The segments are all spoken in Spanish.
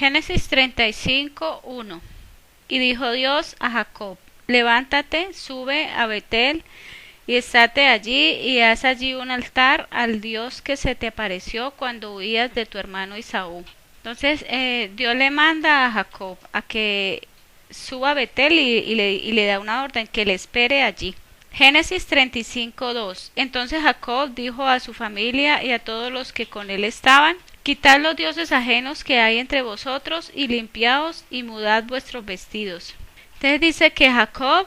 Génesis 35:1. Y dijo Dios a Jacob: Levántate, sube a Betel, y estate allí, y haz allí un altar al Dios que se te apareció cuando huías de tu hermano Esaú. Entonces Dios le manda a Jacob a que suba a Betel y le da una orden, que le espere allí. Génesis 35:2. Entonces Jacob dijo a su familia y a todos los que con él estaban: Quitad los dioses ajenos que hay entre vosotros, y limpiaos y mudad vuestros vestidos. Entonces dice que Jacob,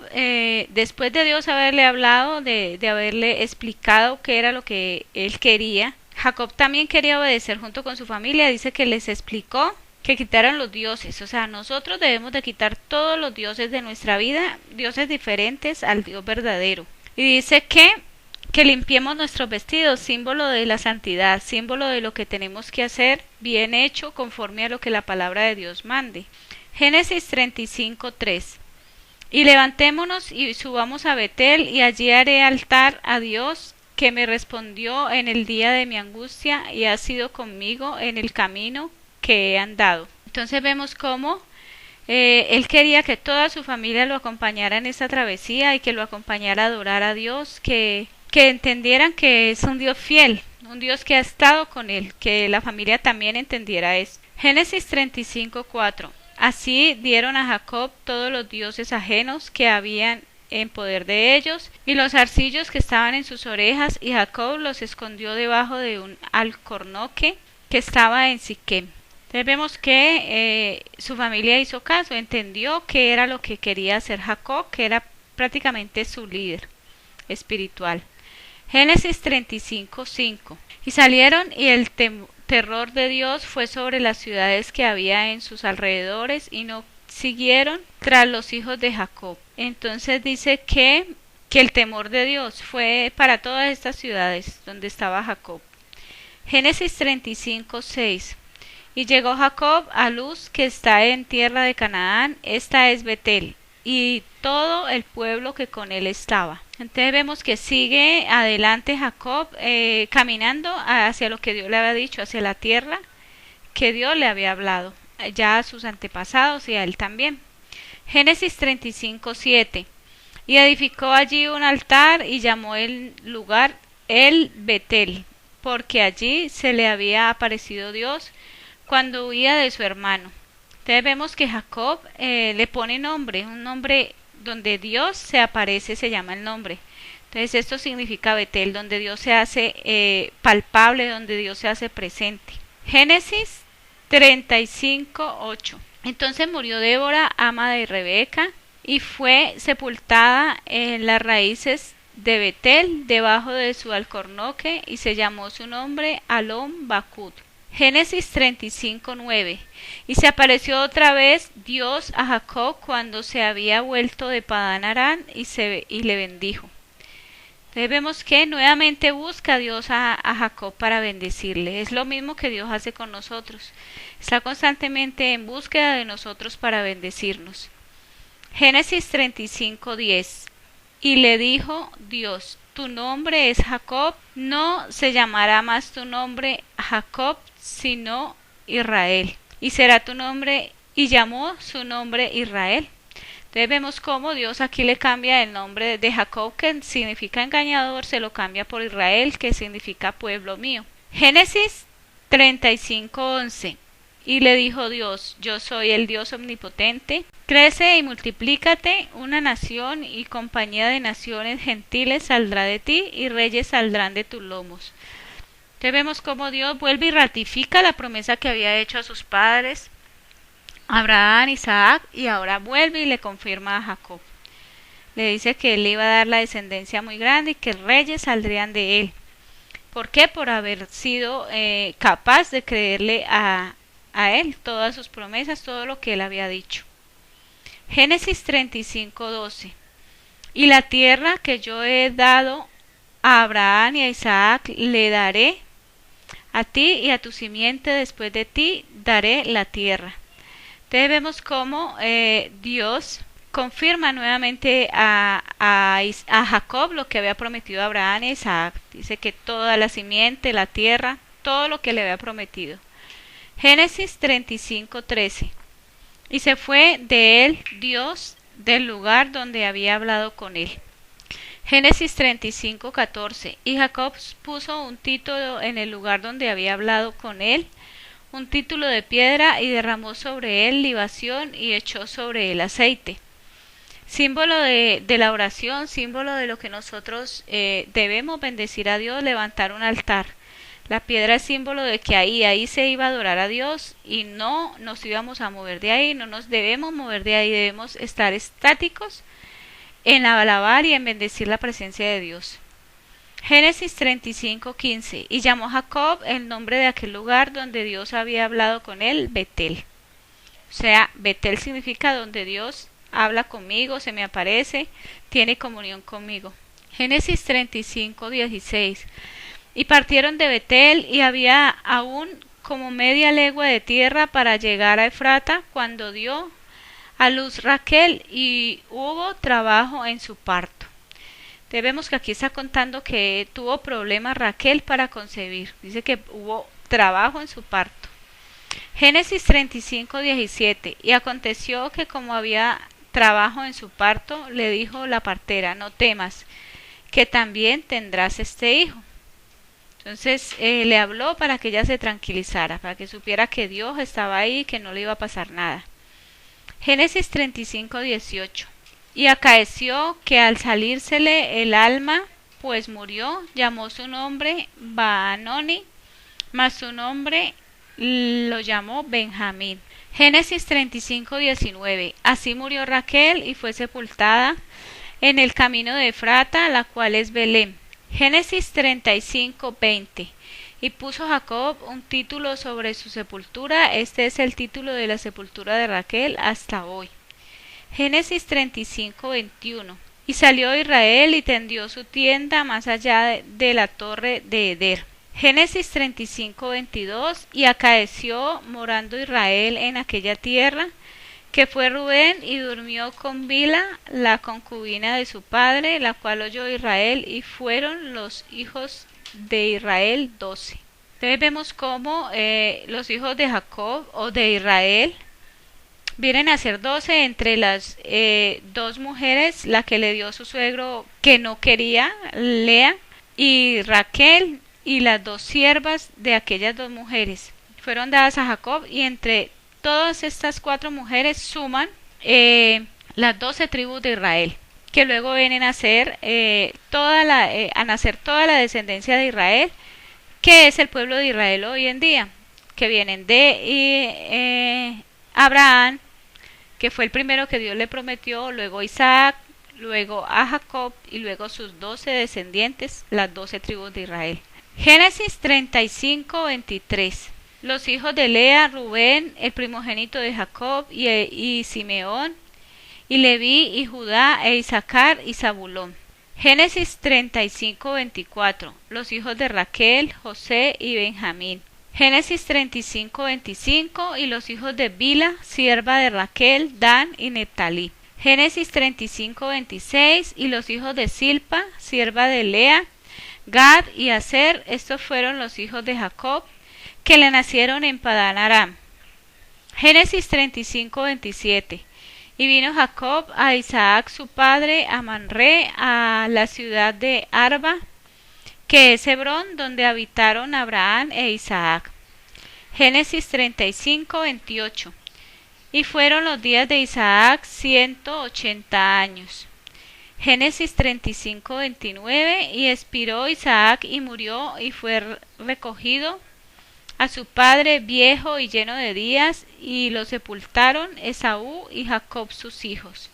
después de Dios haberle hablado, de haberle explicado qué era lo que él quería, Jacob también quería obedecer junto con su familia. Dice que les explicó que quitaran los dioses. O sea, nosotros debemos de quitar todos los dioses de nuestra vida, dioses diferentes al Dios verdadero. Y dice que limpiemos nuestros vestidos, símbolo de la santidad, símbolo de lo que tenemos que hacer bien hecho conforme a lo que la palabra de Dios mande. Génesis 35:3. Y levantémonos y subamos a Betel, y allí haré altar a Dios, que me respondió en el día de mi angustia y ha sido conmigo en el camino que he andado. Entonces vemos cómo él quería que toda su familia lo acompañara en esta travesía y que lo acompañara a adorar a Dios, que entendieran que es un Dios fiel, un Dios que ha estado con él, que la familia también entendiera eso. Génesis 35:4. Así dieron a Jacob todos los dioses ajenos que habían en poder de ellos, y los zarcillos que estaban en sus orejas, y Jacob los escondió debajo de un alcornoque que estaba en Siquem. Entonces vemos que su familia hizo caso, entendió que era lo que quería hacer Jacob, que era prácticamente su líder espiritual. Génesis 35:5. Y salieron, y el terror de Dios fue sobre las ciudades que había en sus alrededores, y no siguieron tras los hijos de Jacob. Entonces dice que el temor de Dios fue para todas estas ciudades donde estaba Jacob. Génesis 35:6. Y llegó Jacob a Luz, que está en tierra de Canaán, esta es Betel, y todo el pueblo que con él estaba. Entonces vemos que sigue adelante Jacob, caminando hacia lo que Dios le había dicho, hacia la tierra que Dios le había hablado, ya a sus antepasados y a él también. Génesis 35:7. Y edificó allí un altar y llamó el lugar El Betel, porque allí se le había aparecido Dios cuando huía de su hermano. Entonces vemos que Jacob le pone nombre, un nombre donde Dios se aparece, se llama el nombre. Entonces esto significa Betel, donde Dios se hace palpable, donde Dios se hace presente. Génesis 35:8. Entonces murió Débora, ama de Rebeca, y fue sepultada en las raíces de Betel, debajo de su alcornoque, y se llamó su nombre Alon Bakut. Génesis 35:9. Y se apareció otra vez Dios a Jacob cuando se había vuelto de Padán Aram, y le bendijo. Entonces vemos que nuevamente busca Dios a Jacob para bendecirle. Es lo mismo que Dios hace con nosotros. Está constantemente en búsqueda de nosotros para bendecirnos. Génesis 35:10. Y le dijo Dios: Tu nombre es Jacob, no se llamará más tu nombre Jacob, sino Israel. Y será tu nombre, y llamó su nombre Israel. Entonces vemos cómo Dios aquí le cambia el nombre de Jacob, que significa engañador, se lo cambia por Israel, que significa pueblo mío. Génesis 35:11. Y le dijo Dios: Yo soy el Dios omnipotente, crece y multiplícate, una nación y compañía de naciones gentiles saldrá de ti, y reyes saldrán de tus lomos. Entonces vemos cómo Dios vuelve y ratifica la promesa que había hecho a sus padres, Abraham, Isaac, y ahora vuelve y le confirma a Jacob. Le dice que él le iba a dar la descendencia muy grande y que reyes saldrían de él. ¿Por qué? Por haber sido capaz de creerle a él todas sus promesas, todo lo que él había dicho. Génesis 35:12. Y la tierra que yo he dado a Abraham y a Isaac le daré a ti, y a tu simiente después de ti daré la tierra. Entonces vemos cómo Dios confirma nuevamente a Jacob lo que había prometido a Abraham y a Isaac. Dice que toda la simiente, la tierra, todo lo que le había prometido. Génesis 35:13. Y se fue de él Dios del lugar donde había hablado con él. Génesis 35:14. Y Jacob puso un título en el lugar donde había hablado con él, un título de piedra, y derramó sobre él libación y echó sobre él aceite. Símbolo de la oración, símbolo de lo que nosotros debemos bendecir a Dios, levantar un altar. La piedra es símbolo de que ahí se iba a adorar a Dios y no nos íbamos a mover de ahí, no nos debemos mover de ahí, debemos estar estáticos en alabar y en bendecir la presencia de Dios. Génesis 35:15. Y llamó Jacob el nombre de aquel lugar donde Dios había hablado con él, Betel. O sea, Betel significa donde Dios habla conmigo, se me aparece, tiene comunión conmigo. Génesis 35:16. Y partieron de Betel, y había aún como media legua de tierra para llegar a Efrata, cuando dio a luz Raquel, y hubo trabajo en su parto. Vemos que aquí está contando que tuvo problemas Raquel para concebir. Dice que hubo trabajo en su parto. Génesis 35:17. Y aconteció que como había trabajo en su parto, le dijo la partera: no temas, que también tendrás este hijo. Entonces le habló para que ella se tranquilizara, para que supiera que Dios estaba ahí y que no le iba a pasar nada. Génesis 35:18. Y acaeció que al salírsele el alma, pues murió, llamó su nombre Baanoni, mas su nombre lo llamó Benjamín. Génesis 35:19. Así murió Raquel y fue sepultada en el camino de Efrata, la cual es Belén. Génesis 35:20. Y puso Jacob un título sobre su sepultura. Este es el título de la sepultura de Raquel hasta hoy. Génesis 35:21. Y salió Israel y tendió su tienda más allá de la torre de Eder. Génesis 35:22. Y acaeció, morando Israel en aquella tierra, que fue Rubén y durmió con Bila, la concubina de su padre, la cual oyó Israel, y fueron los hijos de Israel 12. Entonces vemos cómo los hijos de Jacob o de Israel vienen a ser 12 entre las dos mujeres, la que le dio su suegro que no quería, Lea, y Raquel, y las dos siervas de aquellas dos mujeres fueron dadas a Jacob, y entre todas estas 4 mujeres suman las 12 tribus de Israel, que luego vienen a ser a nacer toda la descendencia de Israel, que es el pueblo de Israel hoy en día, que vienen de Abraham, que fue el primero que Dios le prometió, luego Isaac, luego a Jacob y luego sus 12 descendientes, las 12 tribus de Israel. Génesis 35:23. Los hijos de Lea, Rubén, el primogénito de Jacob, y Simeón, y Leví, y Judá, e Isaacar, y Zabulón. Génesis 35:24. Los hijos de Raquel, José y Benjamín. Génesis 35:25. Y los hijos de Bila, sierva de Raquel, Dan y Neptalí. Génesis 35:26. Y los hijos de Silpa, sierva de Lea, Gad y Aser. Estos fueron los hijos de Jacob, que le nacieron en Padán Aram. Génesis 35:27. Y vino Jacob a Isaac su padre, a Manré, a la ciudad de Arba, que es Hebrón, donde habitaron Abraham e Isaac. Génesis 35:28. Y fueron los días de Isaac 180 años. Génesis 35:29. Y expiró Isaac y murió, y fue recogido a su padre viejo y lleno de días, y lo sepultaron Esaú y Jacob sus hijos.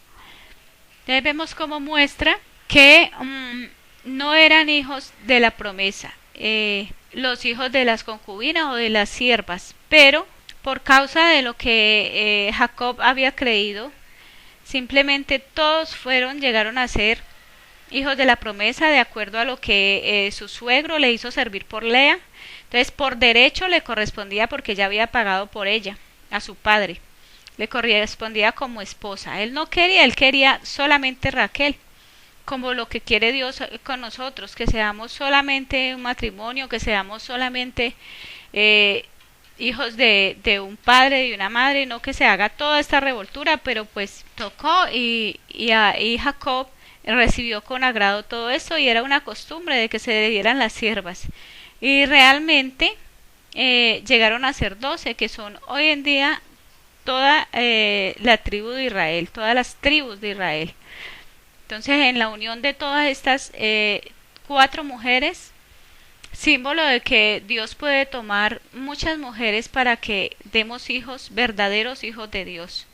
Entonces vemos cómo muestra que no eran hijos de la promesa, los hijos de las concubinas o de las siervas, pero por causa de lo que Jacob había creído, simplemente todos llegaron a ser hijos de la promesa de acuerdo a lo que su suegro le hizo servir por Lea. Entonces por derecho le correspondía, porque ya había pagado por ella a su padre, le correspondía como esposa. Él no quería, él quería solamente Raquel, como lo que quiere Dios con nosotros, que seamos solamente un matrimonio, que seamos solamente hijos de un padre y una madre, no que se haga toda esta revoltura, pero pues tocó y Jacob recibió con agrado todo eso y era una costumbre de que se le dieran las siervas. Y realmente llegaron a ser 12, que son hoy en día toda la tribu de Israel, todas las tribus de Israel. Entonces, en la unión de todas estas 4 mujeres, símbolo de que Dios puede tomar muchas mujeres para que demos hijos, verdaderos hijos de Dios.